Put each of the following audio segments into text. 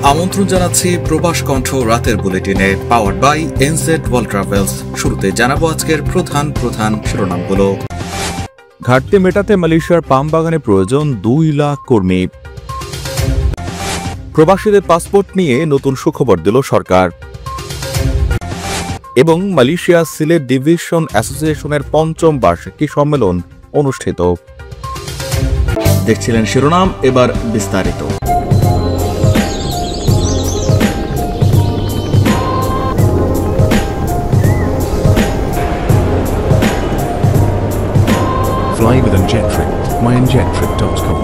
আমন্ত্রণ জানাচ্ছি প্রবাস কণ্ঠ রাতের বুলেটিনে, powered by NZ world travels. শুরুতে জানাবো আজকের প্রধান শিরোনামগুলো। ঘাটতি মেটাতে মালয়েশিয়ার পাম বাগানে প্রয়োজন 2 লাখ কর্মী। প্রবাসীদের পাসপোর্ট নিয়ে নতুন সুখবর দিল সরকার। এবং মালয়েশিয়া সিলেট ডিভিশন অ্যাসোসিয়েশনের 5ম বার্ষিকী সম্মেলন অনুষ্ঠিত। দেখছিলেন শিরোনাম, এবার বিস্তারিত। Fly with Enjetric, myenjetric.com.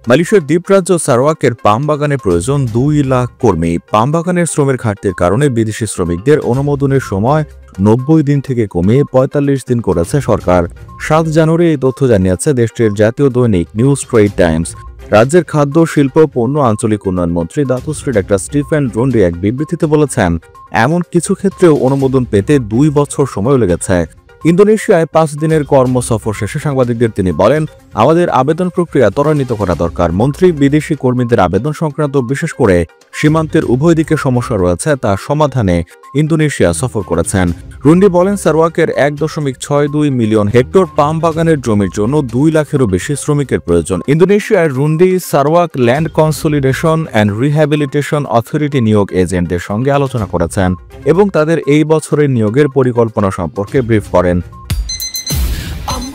মালয়েশিয়ার দ্বীপরাজ্য সারাওয়াকের পাম বাগানে প্রয়োজন 2 লাখ কর্মী। পাম বাগানের শ্রমের ঘাটতির কারণে বিদেশি শ্রমিকদের অনুমোদনের সময় 90 দিন থেকে কমিয়ে 45 দিন করেছে সরকার। 7 জানুয়ারি এই তথ্য জানিয়েছে দেশটির জাতীয় দৈনিক নিউজ ট্রেড টাইমস। রাজ্যের খাদ্য, শিল্প, পণ্য আঞ্চলিক উন্নয়ন মন্ত্রী দাতুশ্রী ডাক্তার স্টিফেন রুন্ডি এক বিবৃতিতে বলেছেন, এমন কিছু ক্ষেত্রেও অনুমোদন পেতে 2 বছর সময় লেগেছে। ইন্দোনেশিয়ায় 5 দিনের কর্মসফর শেষে সাংবাদিকদের তিনি বলেন, আমাদের আবেদন প্রক্রিয়া ত্বরান্বিত করা দরকার। মন্ত্রী বিদেশি কর্মীদের আবেদন সংক্রান্ত বিশেষ করে সীমান্তের উভয় দিকে সমস্যা রয়েছে তা সমাধানে ইন্দোনেশিয়া সফর করেছেন। রুন্ডি বলেন, সারাওয়াকের 1.62 মিলিয়ন হেক্টর পাম বাগানের জমির জন্য 2 লাখেরও বেশি শ্রমিকের প্রয়োজন। ইন্দোনেশিয়ার রুন্ডি Sarawak land consolidation and rehabilitation authority নিয়োগ এজেন্টদের সঙ্গে আলোচনা করেছেন এবং তাদের এই বছরের নিয়োগের পরিকল্পনা সম্পর্কে ব্রিফ করেন।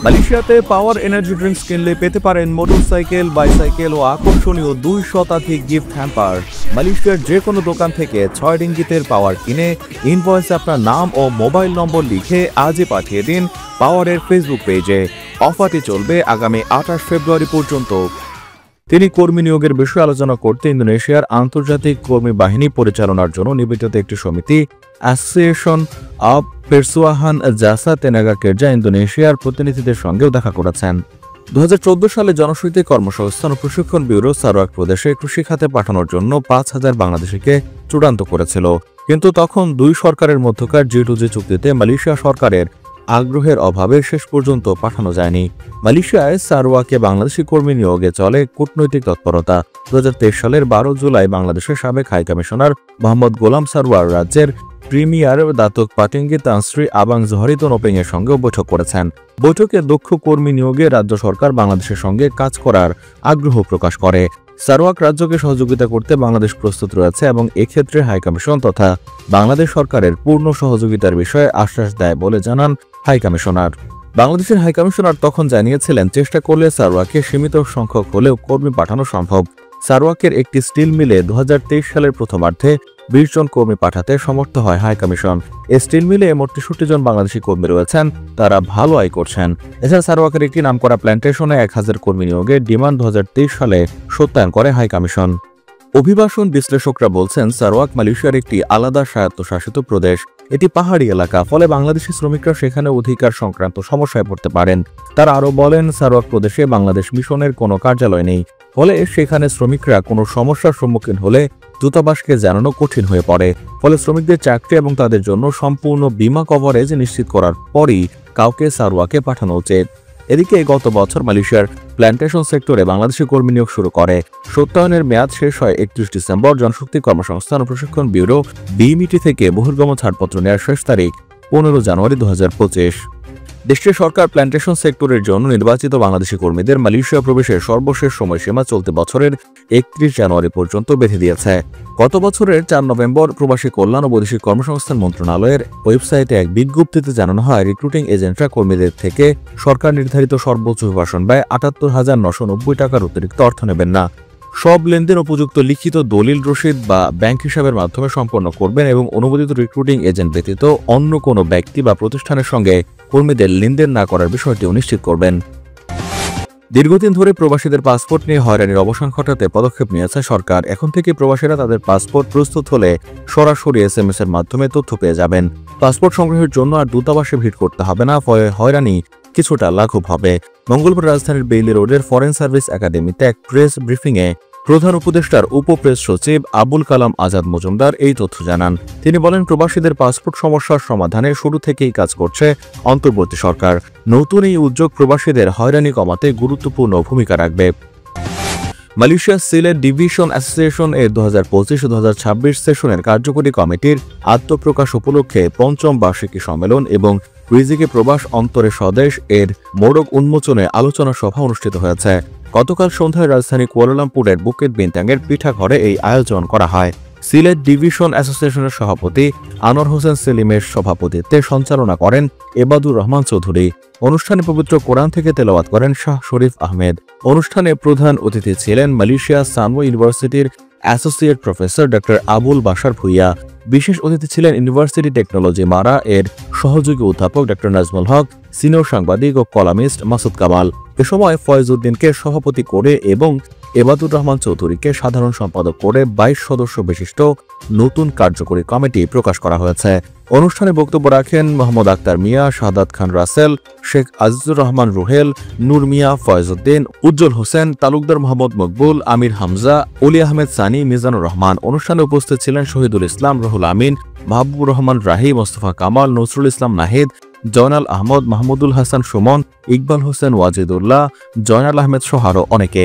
মালয়েশিয়াতে পাওয়ার এনার্জি ড্রিঙ্কস কিনলে পেতে পারেন মোটরসাইকেল, বাইসাইকেল ও আকর্ষণীয় 2 শতাধিক গিফট হ্যাম্পার। মালয়েশিয়ার যে কোনো দোকান থেকে 6 রিঙ্গিতের পাওয়ার কিনে ইনভয়েসে আপনার নাম ও মোবাইল নম্বর লিখে আজই পাঠিয়ে দিন পাওয়ারের ফেসবুক পেজে। অফারটি চলবে আগামী 28 ফেব্রুয়ারি পর্যন্ত। তিনি কর্মী নিয়োগের বিষয়ে আলোচনা করতে ইন্দোনেশিয়ার আন্তর্জাতিক কর্মী বাহিনী পরিচালনার জন্য নিবেদিত একটি সমিতি অ্যাসোসিয়েশন অব পেরসুয়াহান জাসা তেনাগা কেরজা ইন্দোনেশিয়ার প্রতিনিধিদের সঙ্গেও দেখা করেছেন। 2014 সালে জনশক্তি কর্মসংস্থান ও প্রশিক্ষণ ব্যুরো সারাওয়াক প্রদেশে কৃষি খাতে পাঠানোর জন্য 5000 বাংলাদেশিকে চূড়ান্ত করেছিল, কিন্তু তখন 2 সরকারের মধ্যকার G2G চুক্তিতে মালয়েশিয়া সরকারের আগ্রহের অভাবে শেষ পর্যন্ত পাঠানো যায়নি। মালয়েশিয়ায় সারাওয়াকে বাংলাদেশি কর্মী নিয়োগে চলে কূটনৈতিক তৎপরতা। 2023 সালের 12 জুলাই বাংলাদেশের সাবেক হাই কমিশনার মোহাম্মদ গোলাম সারওয়ার রাজ্যের প্রিমিয়ার দাতুক পাটিঙ্গি তানশ্রী আবাং জহরিতন ওপেং এর সঙ্গেও বৈঠক করেছেন। বৈঠকে দক্ষ কর্মী নিয়োগে রাজ্য সরকার বাংলাদেশের সঙ্গে কাজ করার আগ্রহ প্রকাশ করে। সারাওয়াক রাজ্যকে সহযোগিতা করতে বাংলাদেশ প্রস্তুত রয়েছে এবং এক্ষেত্রে হাইকমিশন তথা বাংলাদেশ সরকারের পূর্ণ সহযোগিতার বিষয়ে আশ্বাস দেয় বলে জানান হাইকমিশনার। বাংলাদেশের হাইকমিশনার তখন জানিয়েছিলেন, চেষ্টা করলে সারাওয়াকে সীমিত সংখ্যক হলেও কর্মী পাঠানো সম্ভব। সারাওয়াকের একটি স্টিল মিলে 2023 সালের প্রথমার্ধে 20 জন কর্মী পাঠাতে সমর্থ হয় হাইকমিশন। এই স্টিল মিলে মোট 63 জন বাংলাদেশি কর্মী রয়েছেন, তারা ভালো আয় করছেন। এছাড়া সারাওয়াকের একটি নামকরা প্ল্যান্টেশনে 1000 কর্মী নিয়োগের ডিমান্ড 2023 সালে সত্যায়ন করে হাইকমিশন। অভিবাসন বিশ্লেষকরা বলছেন, সারাওয়াক মালয়েশিয়ার একটি আলাদা স্বায়ত্তশাসিত প্রদেশ। এটি পাহাড়ি এলাকা, ফলে বাংলাদেশি শ্রমিকরা সেখানে অধিকার সংক্রান্ত সমস্যায় পড়তে পারেন। তারা আরও বলেন, সারাওয়াক প্রদেশে বাংলাদেশ মিশনের কোনো কার্যালয় নেই, ফলে সেখানে শ্রমিকরা কোনো সমস্যার সম্মুখীন হলে দূতাবাসকে জানানো কঠিন হয়ে পড়ে। ফলে শ্রমিকদের চাকরি এবং তাদের জন্য সম্পূর্ণ বীমা কভারেজ নিশ্চিত করার পরই কাউকে সারাওয়াকে পাঠানো উচিত। এদিকে গত বছর মালয়েশিয়ার প্ল্যান্টেশন সেক্টরে বাংলাদেশি কর্মী নিয়োগ শুরু করে। সত্যায়নের মেয়াদ শেষ হয় 31 ডিসেম্বর। জনশক্তি কর্মসংস্থান ও প্রশিক্ষণ ব্যুরো বিএমইটি থেকে বহির্গম ছাড়পত্র নেওয়ার শেষ তারিখ 15 জানুয়ারি 2025। দেশটির সরকার প্ল্যান্টেশন সেক্টরের জন্য নির্বাচিত বাংলাদেশি কর্মীদের মালয়েশিয়া প্রবেশের সর্বশেষ সময়সীমা চলতি বছরের 31 জানুয়ারি পর্যন্ত বেঁধে দিয়েছে। গত বছরের 4 নভেম্বর প্রবাসী কল্যাণ ও বৈদেশিক কর্মসংস্থান মন্ত্রণালয়ের ওয়েবসাইটে এক বিজ্ঞপ্তিতে জানানো হয়, রিক্রুটিং এজেন্টরা কর্মীদের থেকে সরকার নির্ধারিত সর্বোচ্চ অভিবাসন ব্যয় 78,990 টাকার অতিরিক্ত অর্থ নেবেন না। সব লেনদেন উপযুক্ত লিখিত দলিল, রসিদ বা ব্যাংক হিসাবের মাধ্যমে সম্পন্ন করবেন এবং অনুমোদিত রিক্রুটিং এজেন্ট ব্যতীত অন্য কোনো ব্যক্তি বা প্রতিষ্ঠানের সঙ্গে কর্মীদের লেনদেন না করার বিষয়টিও নিশ্চিত করবেন। দীর্ঘদিন ধরে প্রবাসীদের পাসপোর্ট নিয়ে হয়রানির অবসান ঘটাতে পদক্ষেপ নিয়েছে সরকার। এখন থেকে প্রবাসীরা তাদের পাসপোর্ট প্রস্তুত হলে সরাসরি SMS এর মাধ্যমে তথ্য পেয়ে যাবেন। পাসপোর্ট সংগ্রহের জন্য আর দূতাবাসে ভিড় করতে হবে না, ফলে হয়রানি কিছুটা লাঘব হবে। মঙ্গলবার রাজধানীর বেইলি রোডের ফরেন সার্ভিস একাডেমিতে এক প্রেস ব্রিফিংয়ে প্রধান উপদেষ্টার উপপ্রেস সচিব আবুল কালাম আজাদ মজুমদার এই তথ্য জানান। তিনি বলেন, প্রবাসীদের পাসপোর্ট সমস্যার সমাধানে শুরু থেকেই কাজ করছে অন্তর্বর্তী সরকার। নতুন এই উদ্যোগ প্রবাসীদের হয়রানি কমাতে গুরুত্বপূর্ণ ভূমিকা রাখবে। মালয়েশিয়া সিলেট ডিভিশন অ্যাসোসিয়েশন এর 2025-2026 সেশনের কার্যকরী কমিটির আত্মপ্রকাশ উপলক্ষে ৫ম বার্ষিকী সম্মেলন এবং রিজিকে প্রবাস অন্তরে স্বদেশ এর মোড়ক উন্মোচনে আলোচনা সভা অনুষ্ঠিত হয়েছে। গতকাল সন্ধ্যায় রাজধানী কুয়ালালামপুরের বুকেট বিন্টাংয়ের পিঠাঘরে এই আয়োজন করা হয়। সিলেট ডিভিশন অ্যাসোসিয়েশনের সভাপতি আনোয়ার হোসেন সেলিমের সভাপতিত্বে সঞ্চালনা করেন এবাদুর রহমান চৌধুরী। অনুষ্ঠানে পবিত্র কোরআন থেকে তেলাওয়াত করেন শাহ শরীফ আহমেদ। অনুষ্ঠানে প্রধান অতিথি ছিলেন মালয়েশিয়া সানওয়ে ইউনিভার্সিটির associate professor doctor Abul Bashar Bhuiyan. বিশেষ অতিথি ছিলেন ইউনিভার্সিটি টেকনোলজি মারা এর সহযোগী অধ্যাপক ডক্টর নাজমুল হক, সিনিয়র সাংবাদিক ও কলামিস্ট মাসুদ কামাল। এ সময় ফয়েজ উদ্দিনকে সভাপতি করে এবং এবাদুর রহমান চৌধুরীকে সাধারণ সম্পাদক করে 22 সদস্য বিশিষ্ট নতুন কার্যকরী কমিটি প্রকাশ করা হয়েছে। অনুষ্ঠানে বক্তব্য রাখেন মোহাম্মদ আক্তার মিয়া, শাহাদাত খান রাসেল, শেখ আজিজুর রহমান রুহেল, নূর মিয়া, ফয়েজ উদ্দিন, উজ্জ্বল হোসেন, তালুকদার মোহাম্মদ মকবুল, আমির হামজা, অলি আহমেদ সানি, মিজানুর রহমান। অনুষ্ঠানে উপস্থিত ছিলেন শহীদুল ইসলাম, রুহুল আমিন, মাহবুবুর রহমান রাহি, মোস্তফা কামাল, নজরুল ইসলাম নাহিদ, জয়নাল আহমদ, মাহমুদুল হাসান সুমন, ইকবাল হোসেন ওয়াজিদুল্লাহ, জয়নাল আহমেদ সহ আরও অনেকে।